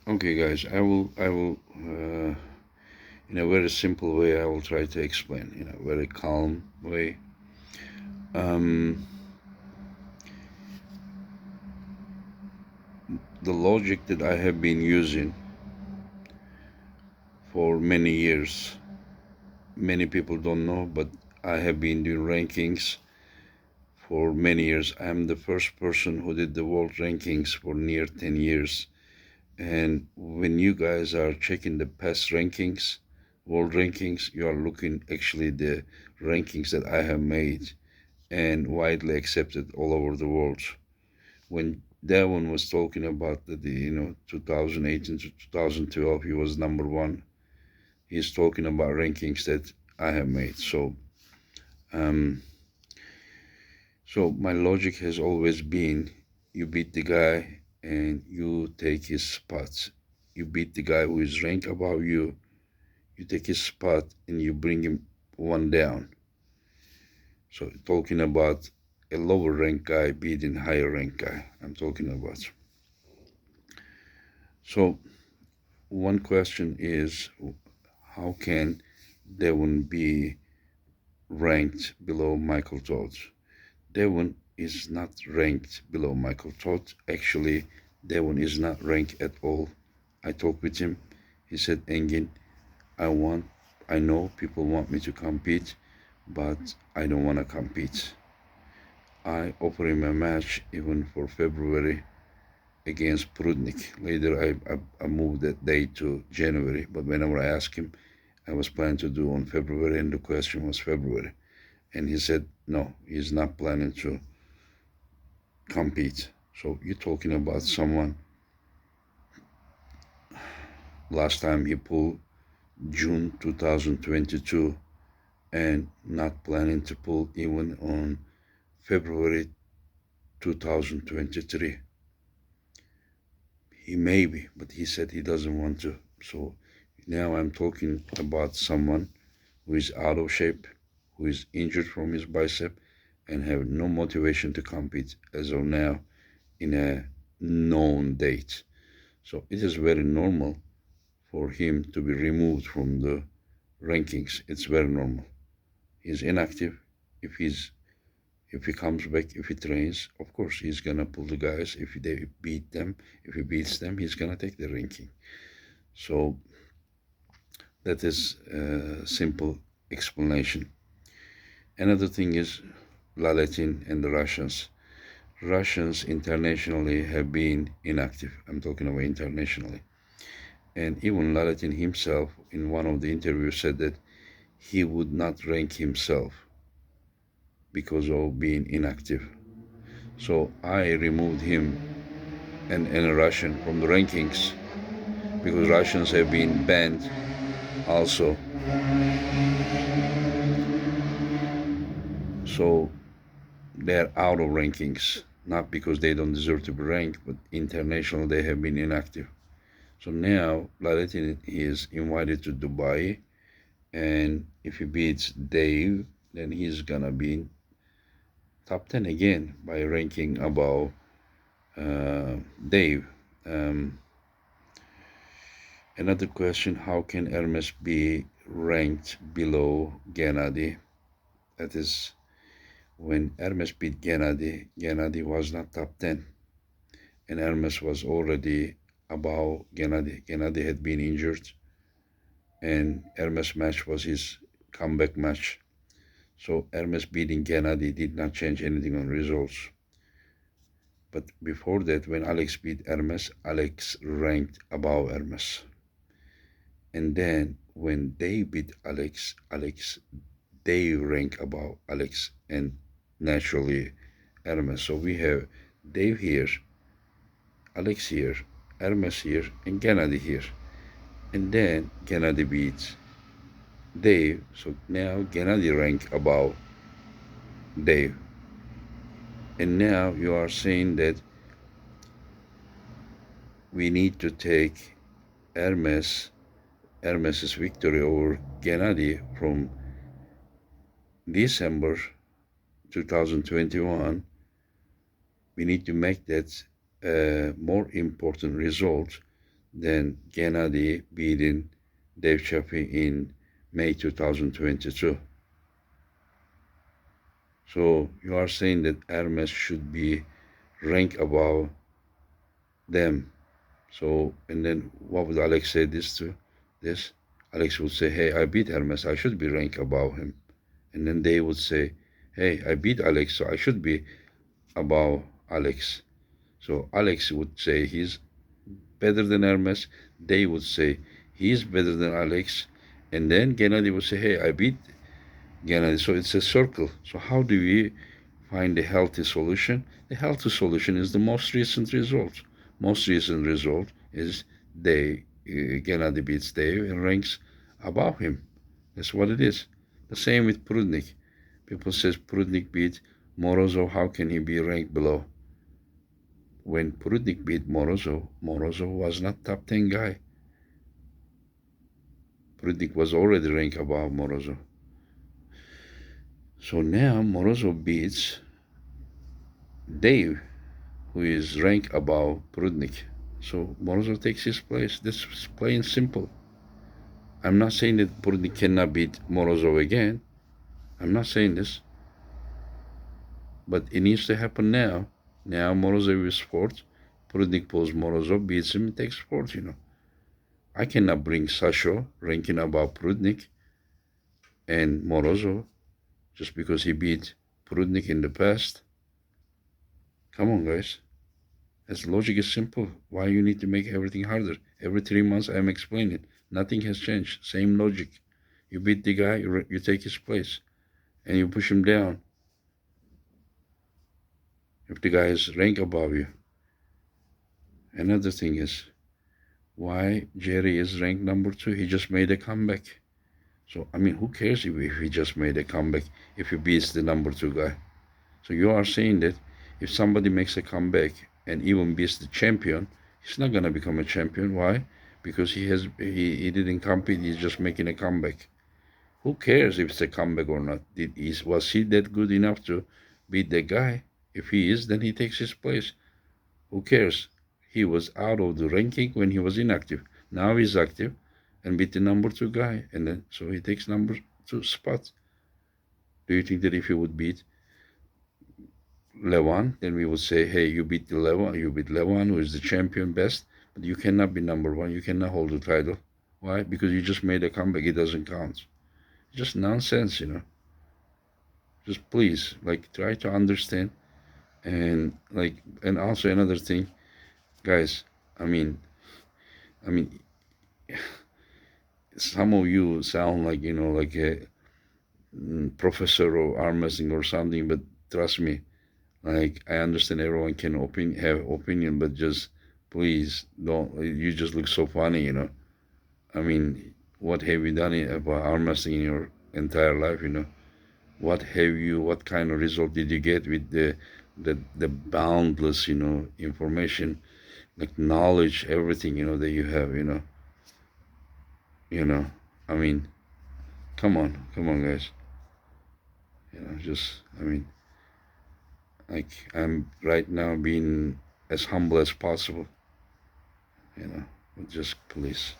Okay, guys, in a very simple way, I will try to explain, in a very calm way. Um, the logic that I have been using for many years, many people don't know, but I have been doing rankings for many years. I'm the first person who did the world rankings for near 10 years. And when you guys are checking the past rankings, world rankings, you are looking actually the rankings that I have made and widely accepted all over the world. When Devon was talking about the 2018 to 2012, he was number one. He's talking about rankings that I have made. Um, so my logic has always been: you beat the guy and you take his spots. You beat the guy who is ranked above you. You take his spot and you bring him one down. So talking about a lower rank guy beating higher rank guy, I'm talking about. So one question is, how can Devon be ranked below Michael Todd? Devon is not ranked below Michael Todd. Actually, Devon is not ranked at all. I talked with him. He said, Engin, I know people want me to compete, but I don't want to compete. I offer him a match even for February against Prudnik. Later, I moved that date to January, but whenever I asked him, I was planning to do on February, and the question was February. And he said, no, he's not planning to compete. So you're talking about someone, last time he pulled June 2022 and not planning to pull even on February 2023. He may be, but he said he doesn't want to. So now I'm talking about someone who is out of shape, who is injured from his bicep, and have no motivation to compete as of now in a known date. So it is very normal for him to be removed from the rankings. It's very normal. He's inactive. If he comes back, if he trains, of course he's gonna pull the guys. If they beat them, if he beats them, he's gonna take the ranking. So that is a simple explanation. Another thing is Laletin and the Russians. Russians internationally have been inactive. I'm talking about internationally. And even Laletin himself, in one of the interviews, said that he would not rank himself because of being inactive. So I removed him and a Russian from the rankings because Russians have been banned also. So they're out of rankings, not because they don't deserve to be ranked, but international they have been inactive. So now Laletin is invited to Dubai, and if he beats Dave, then he's gonna be in top 10 again by ranking above Dave. Um, Another question: how can Hermes be ranked below Gennady? That is, when Hermes beat Gennady, Gennady was not top 10, and Hermes was already above Gennady. Gennady had been injured, and Hermes match was his comeback match. So Hermes beating Gennady did not change anything on results. But before that, when Alex beat Hermes, Alex ranked above Hermes. And then when they beat Alex, they rank above Alex and naturally Hermes. So we have Dave here, Alex here, Hermes here, and Gennady here. And then Gennady beats Dave. So now Gennady rank above Dave. And now you are saying that we need to take Hermes's victory over Gennady from December 2021. We need to make that a more important result Then Gennady beating Dave Chappie in May 2022. So you are saying that Hermes should be ranked above them. So, and then what would Alex say this to this? Alex would say, hey, I beat Hermes, I should be ranked above him. And then they would say, hey, I beat Alex, so I should be above Alex. So Alex would say he's better than Hermes. They would say he's better than Alex. And then Gennady would say, hey, I beat Gennady. So it's a circle. So how do we find a healthy solution? The healthy solution is the most recent result. Most recent result is Gennady beats Dave and ranks above him. That's what it is. The same with Prudnik. People says Prudnik beat Morozov. How can he be ranked below? When Prudnik beat Morozov, Morozov was not top 10 guy. Prudnik was already ranked above Morozov. So now Morozov beats Dave, who is ranked above Prudnik. So Morozov takes his place. This is plain simple. I'm not saying that Prudnik cannot beat Morozov again. I'm not saying this. But it needs to happen now. Now Morozov is fourth. Prudnik pulls Morozov, beats him, and takes fourth, I cannot bring Sasho ranking above Prudnik and Morozov just because he beat Prudnik in the past. Come on, guys. As logic is simple. Why you need to make everything harder? Every 3 months I'm explaining. Nothing has changed. Same logic. You beat the guy, you take his place, and you push him down. If the guy is ranked above you. Another thing is, why Jerry is ranked number 2? He just made a comeback. So, I mean, who cares if he just made a comeback if he beats the number 2 guy? So you are saying that if somebody makes a comeback and even beats the champion, he's not gonna become a champion. Why? Because he didn't compete. He's just making a comeback. Who cares if it's a comeback or not? Was he that good enough to beat the guy? If he is, then he takes his place. Who cares? He was out of the ranking when he was inactive. Now he's active and beat the number 2 guy, and then so he takes number 2 spot. Do you think that if he would beat Levan, then we would say, hey, you beat Levan, who is the champion best, but you cannot be number 1. You cannot hold the title. Why? Because you just made a comeback. It doesn't count. Just nonsense, Just please, try to understand. And also another thing, guys. I mean, some of you sound like like a professor of arm wrestling or something, but trust me, I understand everyone can have opinion, but just please don't. You just look so funny, I mean, what have you done about arm wrestling in your entire life, What kind of result did you get with the boundless, information, knowledge, everything, that you have, I mean, come on, guys. I'm right now being as humble as possible, but just please.